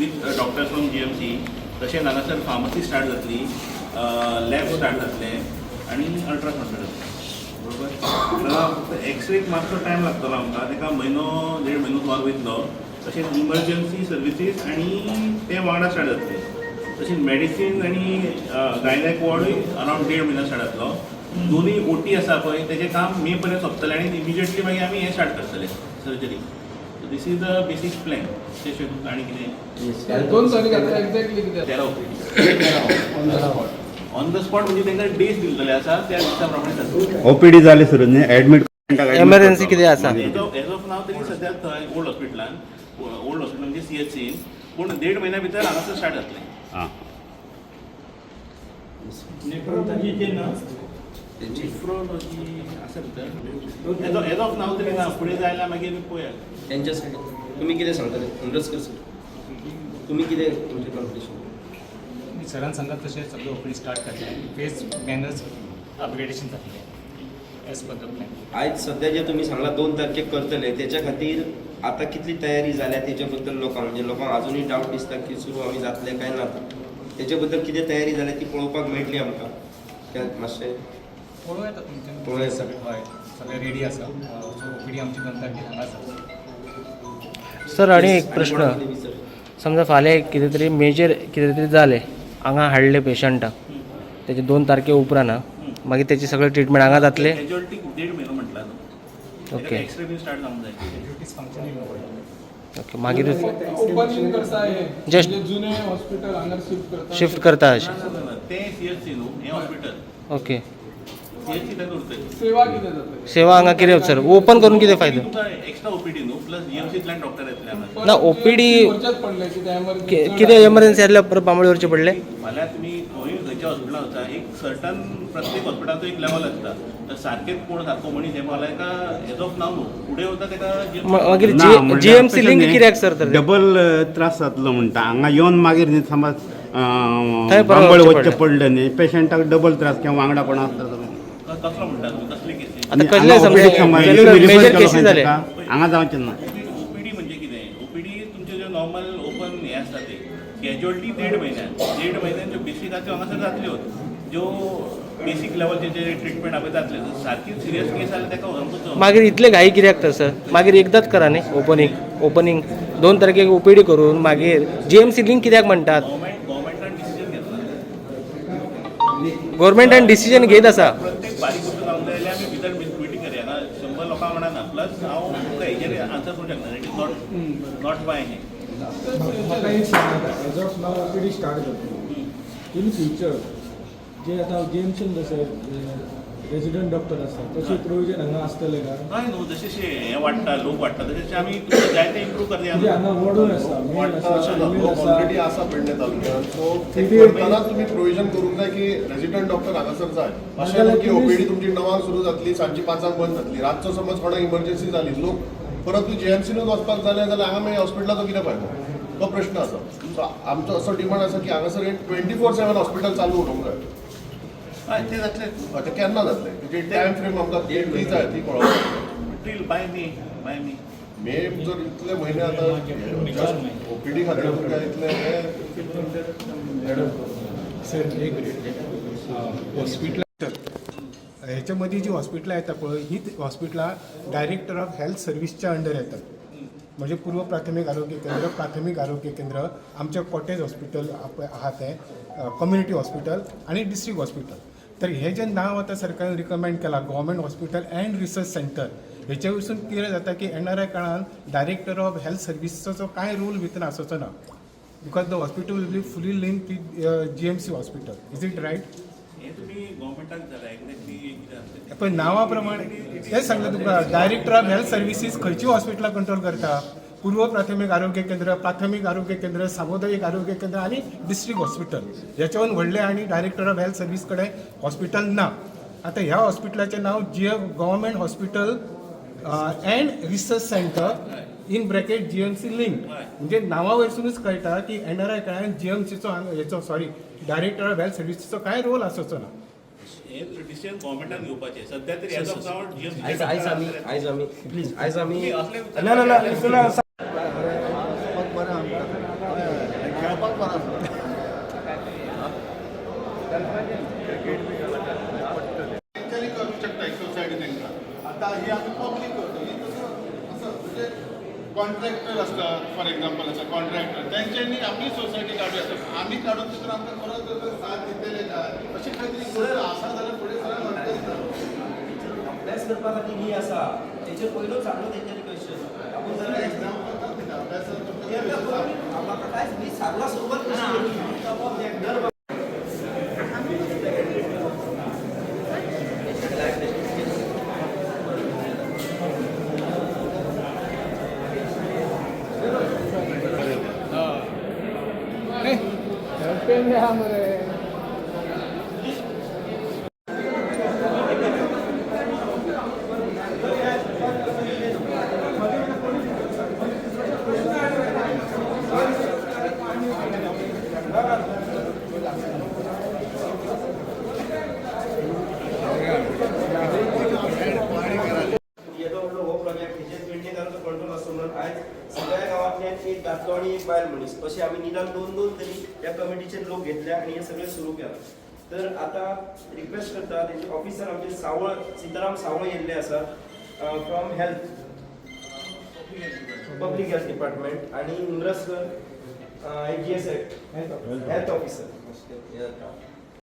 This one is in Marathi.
With doctors from GMC. तशेंच हांगासर फार्मसी स्टार्ट जातली, लॅब स्टार्ट जातले आनी अल्ट्रासावंड स्टार्ट जातले. बरोबर. फक्त एक्सरेक मातसो टायम लागतलो आमकां, ताका म्हयनो 1.5 म्हयनो सुमार वयतलो. तशेंच इमर्जन्सी सर्विसीस आनी ते वांगडा स्टार्ट जातले. तशेंच मेडिसीन आनी गायनॅक वॉर्डूय अरावंड 1.5 म्हयनो स्टार्ट जातलो. दोन्ही OT आसा पळय तेजें काम मे पर्यंत सोंपतलें आनी इमिजिएटली मागीर आमी हें स्टार्ट करतले surgery. So this is the basic plan. तेशें आनी कितें 2 तारीख आता एक्झॅक्टली कितें 13 OPD ऑन द स्पॉट म्हणजे तांकां डेज दिल्ले आसा त्या दिसा प्रमाणे जातले. OPD जाले सुरू न्ही ॲडमीट एमर्जन्सी कितें आसा एज ऑफ नाव तरी सद्या थंय ओल्ड हॉस्पिटलान म्हणजे CHC पूण 1.5 म्हयन्या भितर हांगासर स्टार्ट जातलें. हां नेफ्रोलॉजी आसा भितर एज ऑफ नाव तरी ना. फुडें जायला मागीर पळोवया. त्यांच्यासाठी तुम्ही कितें सांगतले अंडरस्कर सर, तुम्ही कितें तुमचे कॉन्फिडेशन? मी सरांनी सांगत तशें सगळें OPD स्टार्ट करतले. फेज मॅनर्स अपग्रेडेशन जातलें एज पर द प्लॅन. आज सध्या जे तुम्ही सांगला 2 तारखेक करतले त्याच्या खातीर आता कितली तयारी जाल्या तेच्या बद्दल लोकांक अजूनही डावट दिसता की सुरू आमी जातले काय ना. तेच्या बद्दल कितें तयारी जाल्या ती पळोवपाक मेळटली आमकां. त्या मातशें पळोवया तुमचे पळोवया सर. हय सगळें रेडी आसा. सो OPD आमची 2 तारखेर हांगा आसा. सर आनी एक प्रश्न, समजा फाल्यां कितें तरी मेजर कितें तरी जालें हांगा हाडले पेशंटाक तेजे 2 तारखे उपरांत मागीर तेची सगळें ट्रिटमेंट हांगा जातले. कॅज्युअलिटी 1.5 म्हयनो म्हटला न्हू. ओके एक्सरे बी स्टार्ट जावंक जाय. ओके मागीर ओपनिंग करता हे Just- म्हणजे जुने हॉस्पिटल हांगा शिफ्ट करता अशें. ते CHC न्हू, हे हॉस्पिटल ओके CHC थंय उरतली. सेवा कितें जाता सेवा हांगा कितें सर ओपन करून कितें फायदो? तुका एक्स्ट्रा OPD न्हू, प्लस GMCंतल्यान डॉक्टर येतले हांगा. ना OPD वरच्याच पडले कितें एमर्जन्सी कितें एमर्जन्सी आसल्यार परत बांबळे व्हरचे पडले. फाल्यां तुमी खंयच्या हॉस्पिटलान वचा, एक सर्टन प्रत्येक हॉस्पिटलाचो एक लेवल आसता. तर सारकेच कोण सारको मनीस हे मला एका एज ऑफ नाव न्हू, फुडें वता ताका मागीर ना, म्हणल्यार GMC तशें लिंक न्ही, कित्याक सर तर डबल त्रास जातलो म्हणटा. हांगा येवन मागीर न्ही समज थंय परत बांबळ वचचें वचचें पडलें न्ही पेशंटाक डबल त्रास किंवा वांगडा कोण आसता कसलो म्हणटा तुम्ही, कसले केसी? आता कसले समजा मेजर केसी जाले हांगा जावचें ना. OPD म्हणजे कितें? OPD तुमचे जे नॉर्मल ओपन हे आसता ते कॅज्युअलिटी 1.5 म्हयन्यान ज्यो बेसीक आसा त्यो हांगासर जातल्यो. ज्यो बेसीक लेवलचे जे ट्रिटमेंट आसा जातले. सारकी सिरियस केस जाल्यार ताका व्हरोंकूच मागीर इतले घाई कित्याक तर सर? मागीर एकदाच करा न्ही ओपनिंग 2 तारखेक OPD करून मागीर GMC लिंक कित्याक म्हणटात? गव्हर्मेंटान डिसिजन घेतला. गव्हर्मेंटान डिसिजन घेत आसा. प्रत्येक बारीक गोष्ट जावंक जाय जाल्यार आमी भितर मिटींग करया ना. 100 लोकां म्हणना. प्लस हांव तुका हेजेर आन्सर करूंक शकना. इट इज नॉट बाय हे. म्हाका एक सांगात, as of now OPD start जातली. इन फ्युचर जे आता GMCन जशे रेजिडेंट डॉक्टर आसतात तशें प्रोविजन हांगा आसतलें काय? हय न्हू, जशें हे वाडटा लोक वाडटा तशें आमी तुमकां जाय ते इम्प्रूव करया. म्हणजे हांगा वडून आसा, मेल आसा, फिमेल ऑलरेडी आसा. आसा पेडणे तालुक्यात. सो किती करतना तुम्ही प्रोविजन करूंक जाय की रेजिडेंट डॉक्टर हांगासर जाय. अशें न्हू की OPD तुमची 9 सुरू जातली, सांजची 5 बंद जातली. रातचो समज कोणाक इमर्जन्सी जाली, लोक परत GMCनूच वचपाक जाले जाल्यार हांगा मागीर हॉस्पिटलाचो कितें फायदो? तो प्रश्न आसा. सो आमचो असो डिमांड आसा की हांगासर एक 24/7 हॉस्पिटल चालू उरूंक जाय. हय ते जातले. ते केन्ना जातले? तेची टायम फ्रेम आमकां ती जाय, ती कळोवप. टील बाय मे. मे जर इतले म्हयने आतां OPD खातीर तुमकां इतले सर एक मिनिट, हॉस्पिटल ह्याच्या मध्ये जी हॉस्पिटलां येता पळय ही हॉस्पिटलां डायरेक्टर ऑफ हेल्थ सर्व्हिसच्या अंडर येतात. म्हणजे पूर्व प्राथमिक आरोग्य केंद्र, प्राथमिक आरोग्य केंद्र, आमचे कॉटेज हॉस्पिटल आहा ते, कम्युनिटी हॉस्पिटल आणि डिस्ट्रिक्ट हॉस्पिटल. तर हे जे नाव आता सरकारने रिकमेंड केला government hospital and research centre, हेचे वरसून क्लियर जाता की येणाऱ्या काळात डायरेक्टर ऑफ हेल्थ सर्व्हिसचो काय रोल भितर आसचो ना. Because the hospital will be fully link with GMC hospital. Is it right? हे तुम्ही गव्हर्मेंटाक विचारा एक्झॅक्टली कितें आसता. पण नावा प्रमाणे तेच सांगता तुका, डायरेक्टर ऑफ हेल्थ सर्व्हिसीस खंयची हॉस्पिटलां कंट्रोल करता? पूर्व प्राथमिक आरोग्य केंद्र, प्राथमिक आरोग्य केंद्र, सामुदायिक आरोग्य केंद्र आणि डिस्ट्रिक्ट हॉस्पिटल. ह्याच्यावरून व्हडले आणि डायरेक्टर ऑफ हेल्थ सर्व्हिस कडेन हॉस्पिटल ना. आता ह्या हॉस्पिटलाचें नाव government hospital and research centre in bracket GMC link. म्हणजे नावा वयरसूनच कळटा की येणाऱ्या काळात GMCचो हेचो डायरेक्टर ऑफ हेल्थ सर्व्हिसचो काय रोल आसचो ना. हे डिसिजन गव्हर्मेंटान घेवपाचें. सध्या तरी एज ऑफ नाव आयज आमी प्लीज आयज आमी असले ना खेळपाक बरं आसा तेंच्यांनी करूंक शकता सोसायटी तांकां आतां ही आमी पब्लीक करता ही तसं असं म्हणजे कॉन्ट्रॅक्टर असतात फॉर एक्झाम्पल आसा कॉन्ट्रॅक्टर तेंच्यांनी आपली सोसायटी काडूं येता आमी काडून तितून आमकां खरोच जर साथ दितले काय अशी खंय तरी गोष्ट आसा जाल्यार फुडें सरळ म्हणटले अभ्यास करपा खातीर ही आसा तेचेर पयलो चांगलो तेंच्यांनी क्वेश्चन आपूण जर एक्झाम्पल अभ्यास म्हाका कांयच न्ही सांगला सुरवात कशी दर पेन द्या मरे येदो व्हडलो हो प्रोजेक्ट हेजेर पेडणेकारांचो कंट्रोल आसूं म्हणून आयज सगळ्या गांवांतल्यान एक दादलो आनी एक बायल मनीस अशें आमी निदान दोन तरी ह्या कमिटीचे लोक घेतले आनी हे सगळें सुरू केलां. तर आतां रिक्वेस्ट करता तेंचे ऑफिसर आमचे सावळ सिताराम सावळ येयल्ले आसात from health public health department आनी इंद्रस्कर AGS हेल्थ ऑफिसर